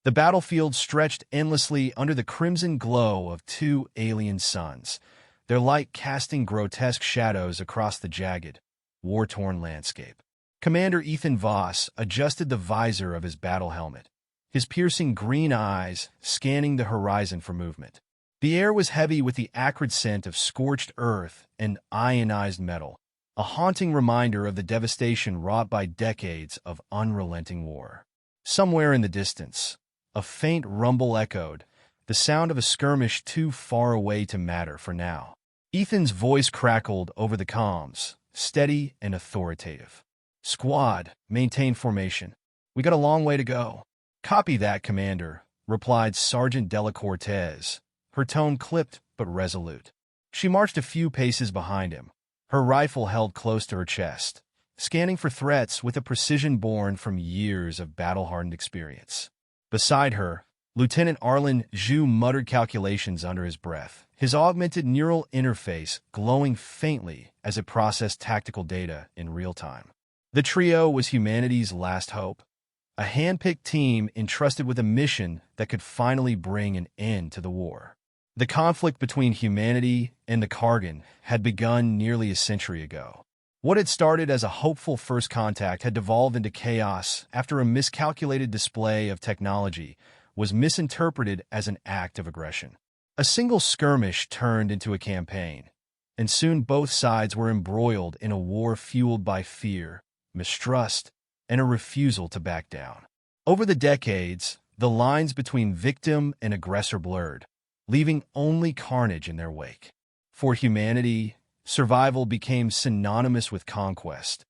The battlefield stretched endlessly under the crimson glow of two alien suns, their light casting grotesque shadows across the jagged, war-torn landscape. Commander Ethan Voss adjusted the visor of his battle helmet, his piercing green eyes scanning the horizon for movement. The air was heavy with the acrid scent of scorched earth and ionized metal, a haunting reminder of the devastation wrought by decades of unrelenting war. Somewhere in the distance, a faint rumble echoed, the sound of a skirmish too far away to matter for now. Ethan's voice crackled over the comms, steady and authoritative. "Squad, maintain formation. We got a long way to go." "Copy that, Commander," replied Sergeant Della Cortez, her tone clipped but resolute. She marched a few paces behind him, her rifle held close to her chest, scanning for threats with a precision born from years of battle-hardened experience. Beside her, Lieutenant Arlen Zhu muttered calculations under his breath, his augmented neural interface glowing faintly as it processed tactical data in real time. The trio was humanity's last hope, a hand-picked team entrusted with a mission that could finally bring an end to the war. The conflict between humanity and the Kargan had begun nearly a century ago. What had started as a hopeful first contact had devolved into chaos after a miscalculated display of technology was misinterpreted as an act of aggression. A single skirmish turned into a campaign, and soon both sides were embroiled in a war fueled by fear, mistrust, and a refusal to back down. Over the decades, the lines between victim and aggressor blurred, leaving only carnage in their wake. For humanity, survival became synonymous with conquest,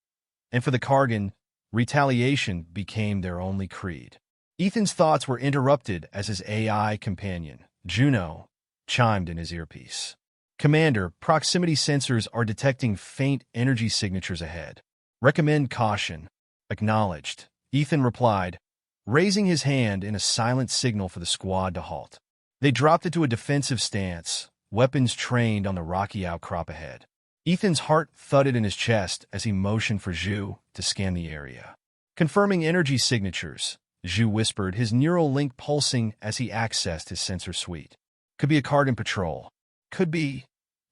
and for the Kargan, retaliation became their only creed. Ethan's thoughts were interrupted as his AI companion, Juno, chimed in his earpiece. "Commander, proximity sensors are detecting faint energy signatures ahead. Recommend caution." "Acknowledged," Ethan replied, raising his hand in a silent signal for the squad to halt. They dropped into a defensive stance, weapons trained on the rocky outcrop ahead. Ethan's heart thudded in his chest as he motioned for Zhu to scan the area. "Confirming energy signatures," Zhu whispered, his neural link pulsing as he accessed his sensor suite. "Could be a Kargan patrol. Could be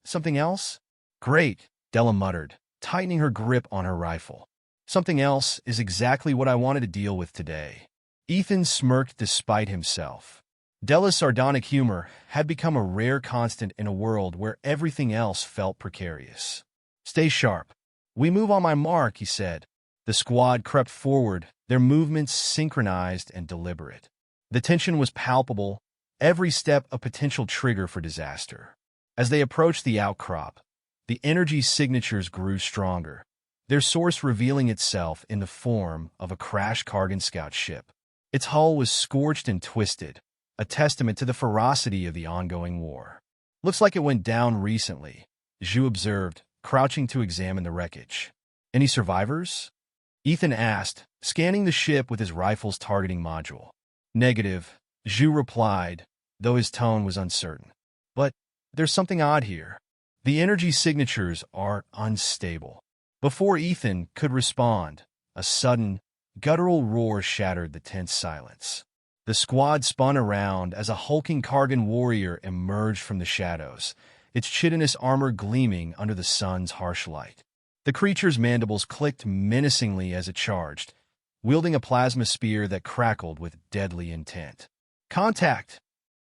something else?" "Great," Della muttered, tightening her grip on her rifle. "Something else is exactly what I wanted to deal with today." Ethan smirked despite himself. Della's sardonic humor had become a rare constant in a world where everything else felt precarious. "Stay sharp. We move on my mark," he said. The squad crept forward, their movements synchronized and deliberate. The tension was palpable, every step a potential trigger for disaster. As they approached the outcrop, the energy signatures grew stronger, their source revealing itself in the form of a crashed Kargan scout ship. Its hull was scorched and twisted, a testament to the ferocity of the ongoing war. "Looks like it went down recently," Zhu observed, crouching to examine the wreckage. "Any survivors?" Ethan asked, scanning the ship with his rifle's targeting module. "Negative," Zhu replied, though his tone was uncertain. "But there's something odd here. The energy signatures are unstable." Before Ethan could respond, a sudden, guttural roar shattered the tense silence. The squad spun around as a hulking Kargan warrior emerged from the shadows, its chitinous armor gleaming under the sun's harsh light. The creature's mandibles clicked menacingly as it charged, wielding a plasma spear that crackled with deadly intent. "Contact!"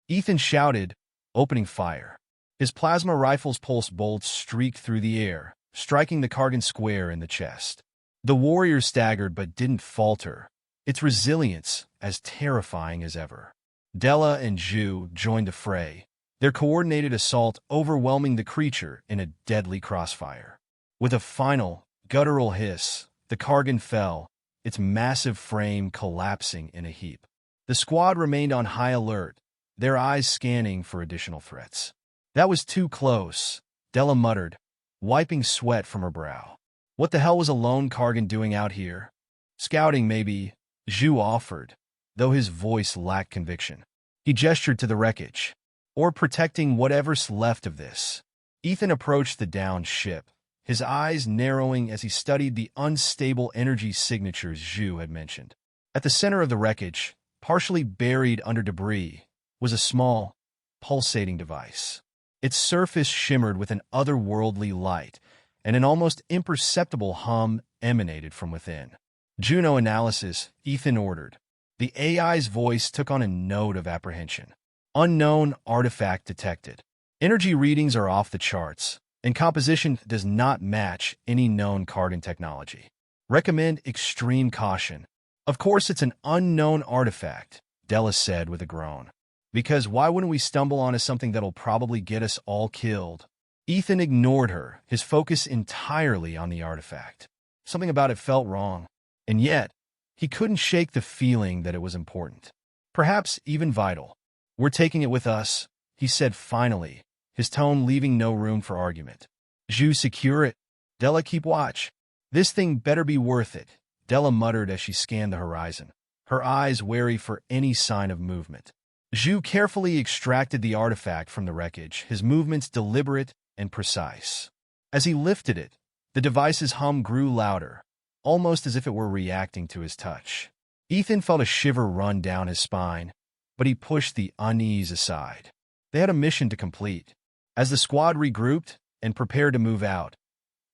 Ethan shouted, opening fire. His plasma rifle's pulse bolts streaked through the air, striking the Kargan square in the chest. The warrior staggered but didn't falter, its resilience as terrifying as ever. Della and Zhu joined the fray, their coordinated assault overwhelming the creature in a deadly crossfire. With a final, guttural hiss, the Kargan fell, its massive frame collapsing in a heap. The squad remained on high alert, their eyes scanning for additional threats. "That was too close," Della muttered, wiping sweat from her brow. "What the hell was a lone Kargan doing out here?" "Scouting, maybe," Zhu offered, though his voice lacked conviction. He gestured to the wreckage. "Or protecting whatever's left of this." Ethan approached the downed ship, his eyes narrowing as he studied the unstable energy signatures Zhu had mentioned. At the center of the wreckage, Partially buried under debris was a small, pulsating device. Its surface shimmered with an otherworldly light, and an almost imperceptible hum emanated from within. "Juno analysis," Ethan ordered. The AI's voice took on a note of apprehension. "Unknown artifact detected. Energy readings are off the charts, and composition does not match any known Cardan technology. Recommend extreme caution." "Of course it's an unknown artifact," Della said with a groan. "Because why wouldn't we stumble onto something that'll probably get us all killed?" Ethan ignored her, his focus entirely on the artifact. Something about it felt wrong, and yet he couldn't shake the feeling that it was important. Perhaps even vital. "We're taking it with us," he said finally, his tone leaving no room for argument. "Zhu, secure it. Della, keep watch. This thing better be worth it," Della muttered as she scanned the horizon, her eyes wary for any sign of movement. Zhu carefully extracted the artifact from the wreckage, his movements deliberate and precise. As he lifted it, the device's hum grew louder, almost as if it were reacting to his touch. Ethan felt a shiver run down his spine, but he pushed the unease aside. They had a mission to complete. As the squad regrouped and prepared to move out,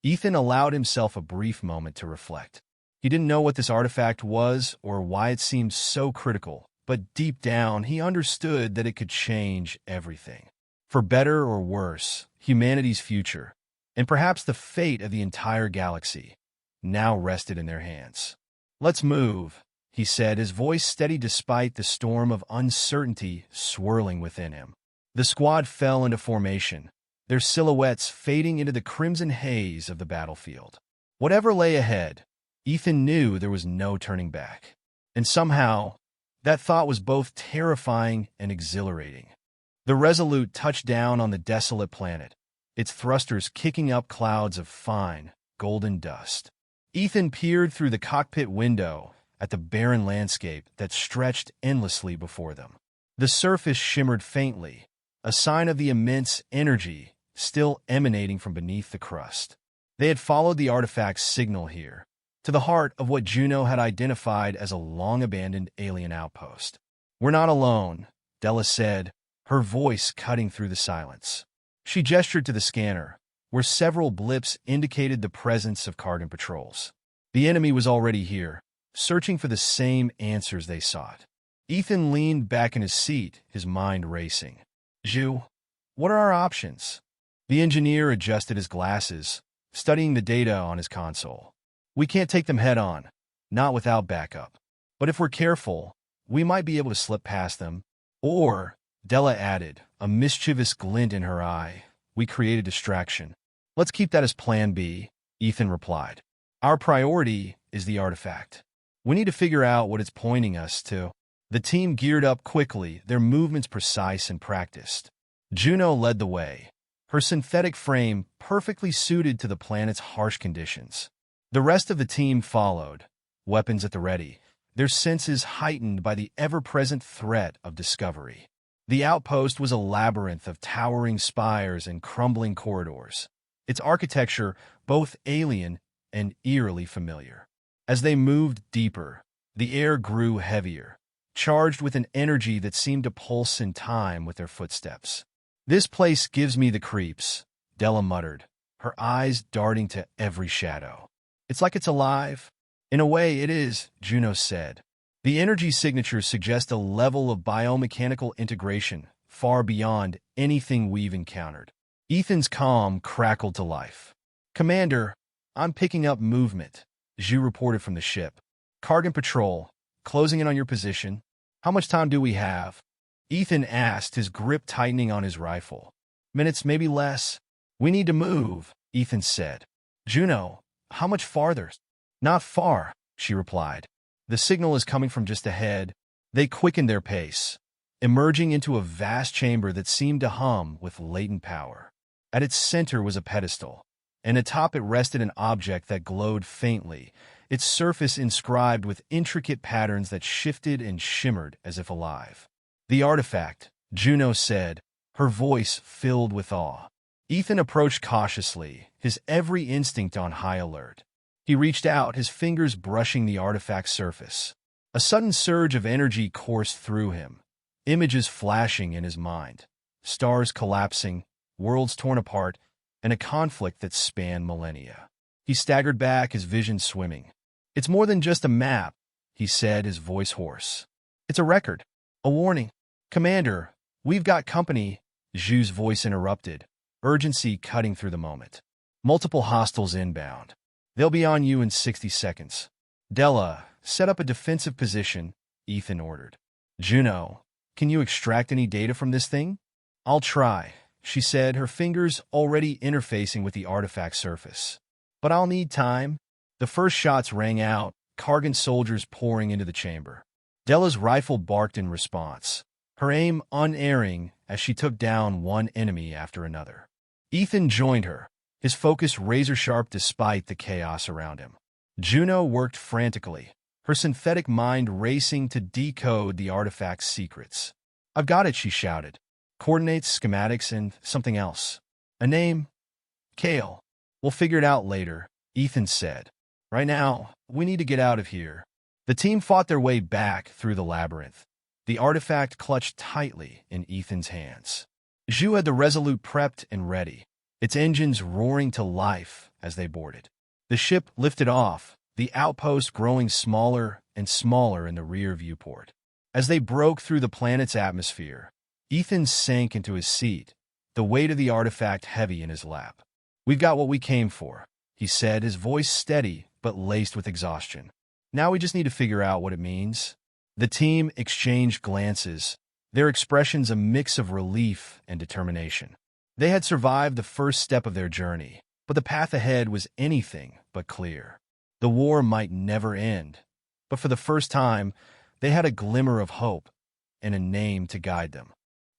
Ethan allowed himself a brief moment to reflect. He didn't know what this artifact was or why it seemed so critical, but deep down he understood that it could change everything. For better or worse, humanity's future, and perhaps the fate of the entire galaxy, now rested in their hands. "Let's move," he said, his voice steady despite the storm of uncertainty swirling within him. The squad fell into formation, their silhouettes fading into the crimson haze of the battlefield. Whatever lay ahead, Ethan knew there was no turning back. And somehow, that thought was both terrifying and exhilarating. The Resolute touched down on the desolate planet, its thrusters kicking up clouds of fine, golden dust. Ethan peered through the cockpit window at the barren landscape that stretched endlessly before them. The surface shimmered faintly, a sign of the immense energy still emanating from beneath the crust. They had followed the artifact's signal here, to the heart of what Juno had identified as a long-abandoned alien outpost. "We're not alone," Della said, her voice cutting through the silence. She gestured to the scanner, where several blips indicated the presence of Cardan patrols. The enemy was already here, searching for the same answers they sought. Ethan leaned back in his seat, his mind racing. "Zhu, what are our options?" The engineer adjusted his glasses, studying the data on his console. "We can't take them head-on, not without backup. But if we're careful, we might be able to slip past them. Or," Della added, a mischievous glint in her eye, "we create a distraction." "Let's keep that as Plan B," Ethan replied. "Our priority is the artifact. We need to figure out what it's pointing us to." The team geared up quickly, their movements precise and practiced. Juno led the way, her synthetic frame perfectly suited to the planet's harsh conditions. The rest of the team followed, weapons at the ready, their senses heightened by the ever-present threat of discovery. The outpost was a labyrinth of towering spires and crumbling corridors, its architecture both alien and eerily familiar. As they moved deeper, the air grew heavier, charged with an energy that seemed to pulse in time with their footsteps. "This place gives me the creeps," Della muttered, her eyes darting to every shadow. "It's like it's alive." "In a way, it is," Juno said. "The energy signatures suggest a level of biomechanical integration far beyond anything we've encountered." Ethan's calm crackled to life. "Commander, I'm picking up movement," Zhu reported from the ship. "Cardan patrol, closing in on your position. How much time do we have?" Ethan asked, his grip tightening on his rifle. "Minutes, maybe less." "We need to move," Ethan said. "Juno, how much farther?" "Not far," she replied. "The signal is coming from just ahead." They quickened their pace, emerging into a vast chamber that seemed to hum with latent power. At its center was a pedestal, and atop it rested an object that glowed faintly, its surface inscribed with intricate patterns that shifted and shimmered as if alive. "The artifact," Juno said, her voice filled with awe. Ethan approached cautiously, his every instinct on high alert. He reached out, his fingers brushing the artifact's surface. A sudden surge of energy coursed through him, images flashing in his mind, stars collapsing, worlds torn apart, and a conflict that spanned millennia. He staggered back, his vision swimming. "It's more than just a map," he said, his voice hoarse. "It's a record, a warning." "Commander, we've got company," Zhu's voice interrupted, urgency cutting through the moment. "Multiple hostiles inbound. They'll be on you in 60 seconds. Della, set up a defensive position," Ethan ordered. "Juno, can you extract any data from this thing?" "I'll try," she said, her fingers already interfacing with the artifact surface. "But I'll need time." The first shots rang out, Kargan soldiers pouring into the chamber. Della's rifle barked in response, her aim unerring as she took down one enemy after another. Ethan joined her, his focus razor-sharp despite the chaos around him. Juno worked frantically, her synthetic mind racing to decode the artifact's secrets. "I've got it," she shouted. "Coordinates, schematics, and something else. A name? Kale. We'll figure it out later," Ethan said. "Right now, we need to get out of here." The team fought their way back through the labyrinth, the artifact clutched tightly in Ethan's hands. Zhu had the Resolute prepped and ready, its engines roaring to life as they boarded. The ship lifted off, the outpost growing smaller and smaller in the rear viewport. As they broke through the planet's atmosphere, Ethan sank into his seat, the weight of the artifact heavy in his lap. "We've got what we came for," he said, his voice steady but laced with exhaustion. "Now we just need to figure out what it means." The team exchanged glances, their expressions a mix of relief and determination. They had survived the first step of their journey, but the path ahead was anything but clear. The war might never end, but for the first time, they had a glimmer of hope and a name to guide them.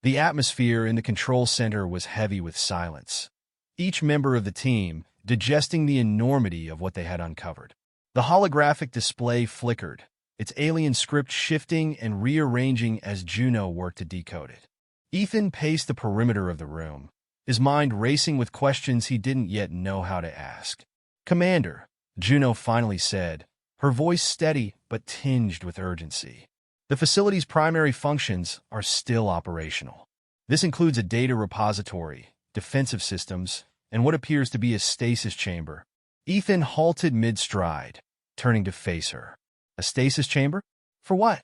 The atmosphere in the control center was heavy with silence, each member of the team digesting the enormity of what they had uncovered. The holographic display flickered, its alien script shifting and rearranging as Juno worked to decode it. Ethan paced the perimeter of the room, his mind racing with questions he didn't yet know how to ask. "Commander," Juno finally said, her voice steady but tinged with urgency. "The facility's primary functions are still operational. This includes a data repository, defensive systems, and what appears to be a stasis chamber." Ethan halted mid-stride, turning to face her. "A stasis chamber? For what?"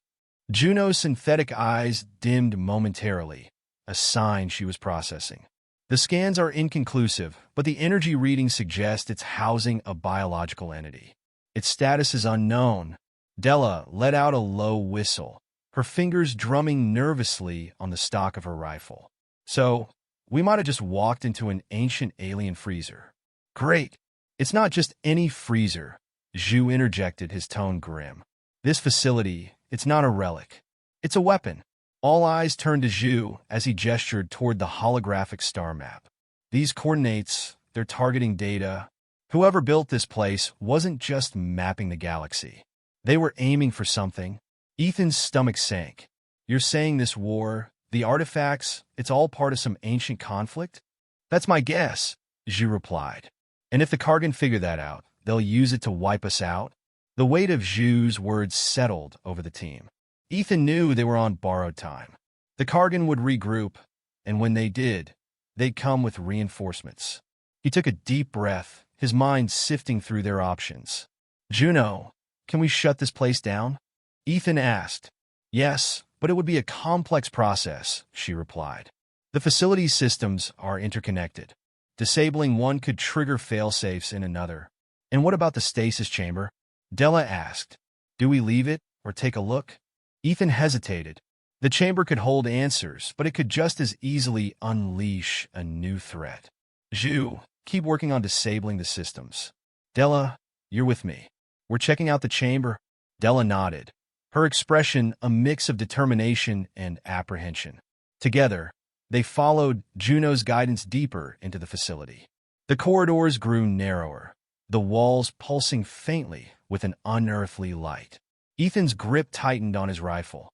Juno's synthetic eyes dimmed momentarily, a sign she was processing. "The scans are inconclusive, but the energy readings suggest it's housing a biological entity. Its status is unknown." Della let out a low whistle, her fingers drumming nervously on the stock of her rifle. "So, we might have just walked into an ancient alien freezer." "Great. It's not just any freezer," Zhu interjected, his tone grim. "This facility, it's not a relic. It's a weapon." All eyes turned to Zhu as he gestured toward the holographic star map. "These coordinates, they're targeting data. Whoever built this place wasn't just mapping the galaxy. They were aiming for something." Ethan's stomach sank. "You're saying this war, the artifacts, it's all part of some ancient conflict?" "That's my guess," Zhu replied. "And if the Kargan figure that out, they'll use it to wipe us out?" The weight of Zhu's words settled over the team. Ethan knew they were on borrowed time. The Kargan would regroup, and when they did, they'd come with reinforcements. He took a deep breath, his mind sifting through their options. "Juno, can we shut this place down?" Ethan asked. "Yes, but it would be a complex process," she replied. "The facility's systems are interconnected. Disabling one could trigger failsafes in another." "And what about the stasis chamber?" Della asked. "Do we leave it or take a look?" Ethan hesitated. The chamber could hold answers, but it could just as easily unleash a new threat. "Zhu, keep working on disabling the systems. Della, you're with me. We're checking out the chamber." Della nodded, her expression a mix of determination and apprehension. Together, they followed Juno's guidance deeper into the facility. The corridors grew narrower, the walls pulsing faintly with an unearthly light. Ethan's grip tightened on his rifle,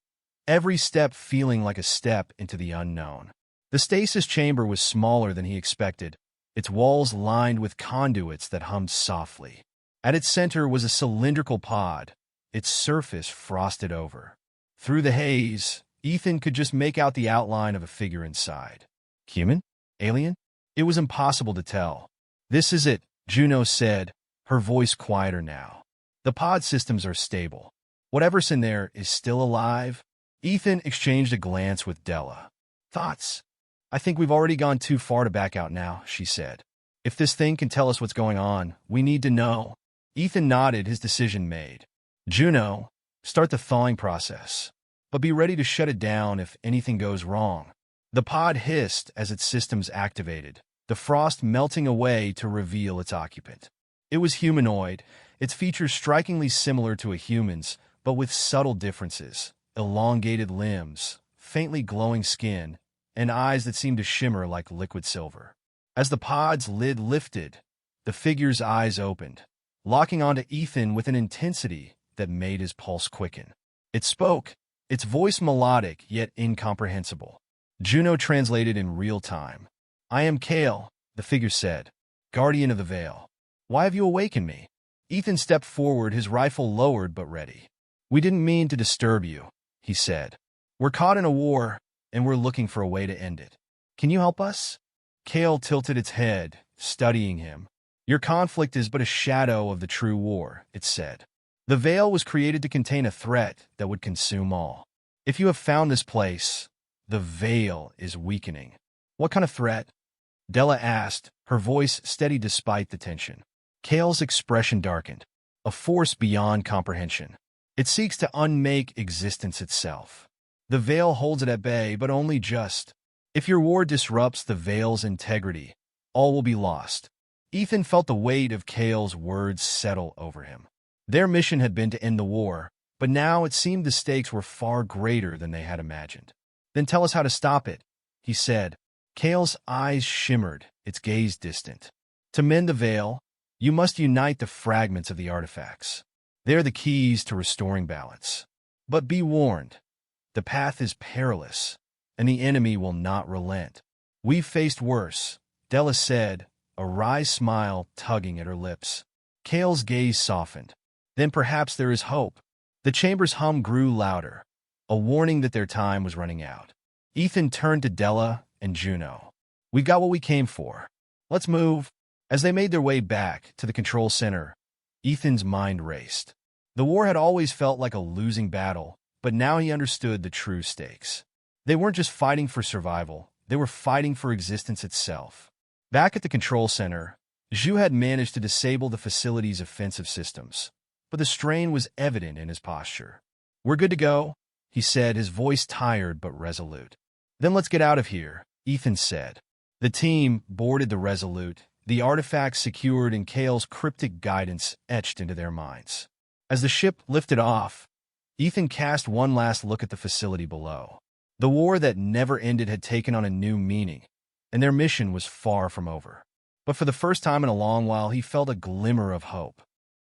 every step feeling like a step into the unknown. The stasis chamber was smaller than he expected, its walls lined with conduits that hummed softly. At its center was a cylindrical pod, its surface frosted over. Through the haze, Ethan could just make out the outline of a figure inside. Human? Alien? It was impossible to tell. "This is it," Juno said, her voice quieter now. "The pod systems are stable. Whatever's in there is still alive." Ethan exchanged a glance with Della. "Thoughts?" "I think we've already gone too far to back out now," she said. "If this thing can tell us what's going on, we need to know." Ethan nodded, his decision made. "Juno, start the thawing process. But be ready to shut it down if anything goes wrong." The pod hissed as its systems activated, the frost melting away to reveal its occupant. It was humanoid, its features strikingly similar to a human's, but with subtle differences: elongated limbs, faintly glowing skin, and eyes that seemed to shimmer like liquid silver. As the pod's lid lifted, the figure's eyes opened, locking onto Ethan with an intensity that made his pulse quicken. It spoke, its voice melodic yet incomprehensible. Juno translated in real time. "I am Kale," the figure said, "guardian of the veil. Why have you awakened me?" Ethan stepped forward, his rifle lowered but ready. "We didn't mean to disturb you," he said. "We're caught in a war, and we're looking for a way to end it. Can you help us?" Kale tilted its head, studying him. "Your conflict is but a shadow of the true war," it said. "The veil was created to contain a threat that would consume all. If you have found this place, the veil is weakening." "What kind of threat?" Della asked, her voice steady despite the tension. Kale's expression darkened. "A force beyond comprehension. It seeks to unmake existence itself. The veil holds it at bay, but only just. If your war disrupts the veil's integrity, all will be lost." Ethan felt the weight of Kale's words settle over him. Their mission had been to end the war, but now it seemed the stakes were far greater than they had imagined. "Then tell us how to stop it," he said. Kale's eyes shimmered, its gaze distant. "To mend the veil, you must unite the fragments of the artifacts. They're the keys to restoring balance. But be warned, the path is perilous, and the enemy will not relent. We've faced worse," Della said, a wry smile tugging at her lips. Kale's gaze softened. "Then perhaps there is hope." The chamber's hum grew louder, a warning that their time was running out. Ethan turned to Della and Juno. "We've got what we came for. Let's move." As they made their way back to the control center, Ethan's mind raced. The war had always felt like a losing battle, but now he understood the true stakes. They weren't just fighting for survival, they were fighting for existence itself. Back at the control center, Zhu had managed to disable the facility's offensive systems, but the strain was evident in his posture. "We're good to go," he said, his voice tired but resolute. "Then let's get out of here," Ethan said. The team boarded the Resolute, the artifacts secured and Kale's cryptic guidance etched into their minds. As the ship lifted off, Ethan cast one last look at the facility below. The war that never ended had taken on a new meaning, and their mission was far from over. But for the first time in a long while, he felt a glimmer of hope.